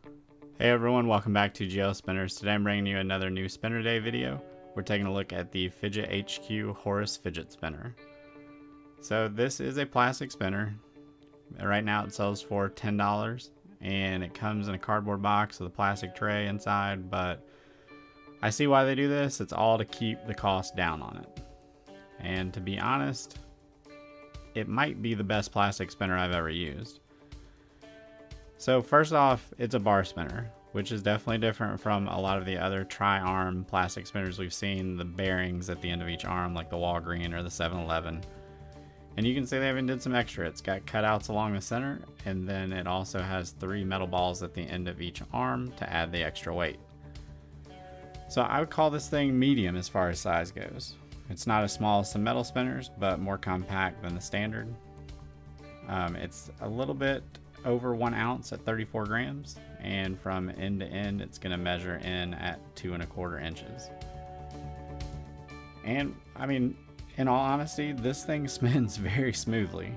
Hey everyone, welcome back to GL Spinners. Today I'm bringing you another new Spinner Day video. We're taking a look at the Fidget HQ Horus Fidget Spinner. So this is a plastic spinner. Right now it sells for $10 and it comes in a cardboard box with a plastic tray inside, but I see why they do this. It's all to keep the cost down on it. And to be honest, it might be the best plastic spinner I've ever used. So first off, it's a bar spinner, which is definitely different from a lot of the other tri-arm plastic spinners we've seen, the bearings at the end of each arm like the Walgreen or the 7-Eleven. And you can see they even did some extra. It's got cutouts along the center, and then it also has 3 metal balls at the end of each arm to add the extra weight. So I would call this thing medium as far as size goes. It's not as small as some metal spinners, but more compact than the standard. It's a little bit over 1 ounce at 34 grams, and from end to end it's going to measure in at 2¼ inches. And I mean, in all honesty, this thing spins very smoothly.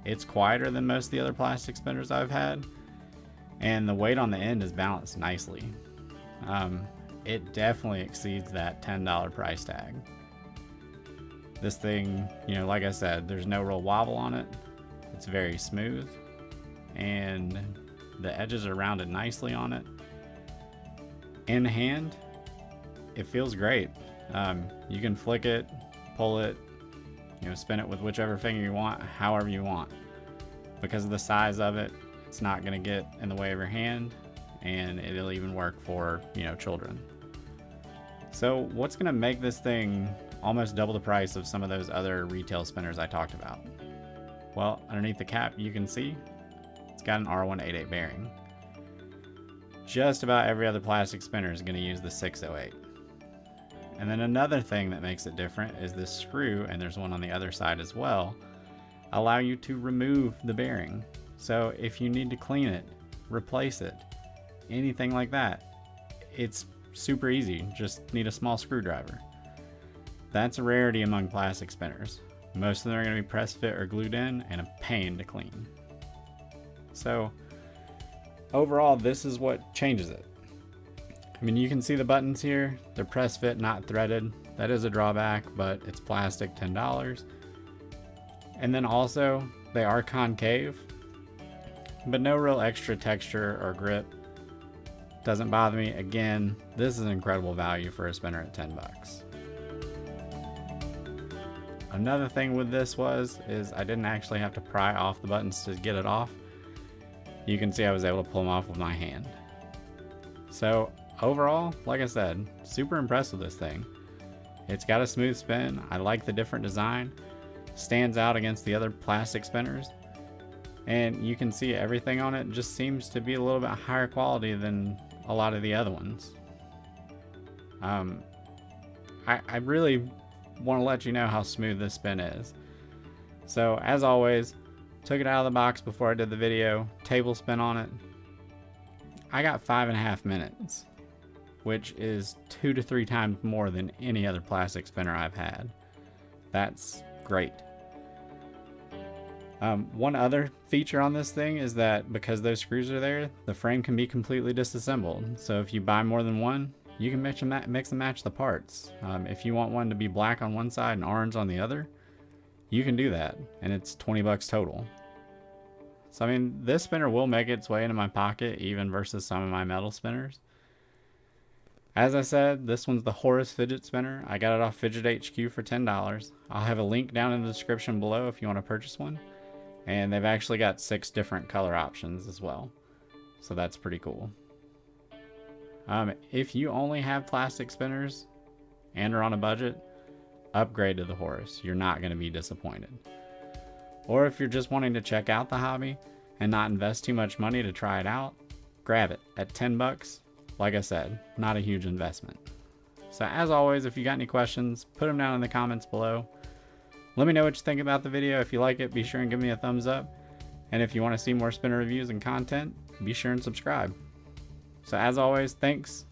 It's quieter than most of the other plastic spinners I've had, and the weight on the end is balanced nicely. It definitely exceeds that $10 price tag. This thing, like I said, there's no real wobble on it. It's very smooth, and the edges are rounded nicely on it. In the hand, it feels great. You can flick it, pull it, spin it with whichever finger you want, however you want. Because of the size of it, it's not going to get in the way of your hand, and it'll even work for, children. So what's going to make this thing almost double the price of some of those other retail spinners I talked about? Well, underneath the cap you can see it's got an R188 bearing. Just about every other plastic spinner is going to use the 608. And then another thing that makes it different is this screw, and there's one on the other side as well, allow you to remove the bearing. So if you need to clean it, replace it, anything like that, it's super easy. Just need a small screwdriver. That's a rarity among plastic spinners. Most of them are going to be press fit or glued in and a pain to clean. So overall, this is what changes it. I mean, you can see the buttons here. They're press fit, not threaded. That is a drawback, but it's plastic, $10. And then also, they are concave, but no real extra texture or grip. Doesn't bother me. Again, this is an incredible value for a spinner at $10. Another thing with this is I didn't actually have to pry off the buttons to get it off. You can see I was able to pull them off with my hand. So overall, like I said, super impressed with this thing. It's got a smooth spin. I like the different design. Stands out against the other plastic spinners. And you can see everything on it just seems to be a little bit higher quality than a lot of the other ones. I really want to let you know how smooth this spin is. So as always, took it out of the box before I did the video, table spin on it. I got 5.5 minutes, which is 2 to 3 times more than any other plastic spinner I've had. That's great. One other feature on this thing is that because those screws are there, the frame can be completely disassembled. So if you buy more than one, you can mix and match the parts. If you want one to be black on one side and orange on the other, you can do that, and it's $20 total. So I mean, this spinner will make its way into my pocket even versus some of my metal spinners. As I said, this one's the Horus Fidget Spinner. I got it off Fidget HQ for $10. I'll have a link down in the description below if you want to purchase one. And they've actually got 6 different color options as well. So that's pretty cool. If you only have plastic spinners and are on a budget, upgrade to the Horus. You're not going to be disappointed. Or if you're just wanting to check out the hobby and not invest too much money to try it out, grab it at $10. Like I said, not a huge investment. So as always, if you got any questions, put them down in the comments below. Let me know what you think about the video. If you like it, be sure and give me a thumbs up. And if you want to see more spinner reviews and content, be sure and subscribe. So as always, thanks.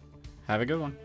Have a good one.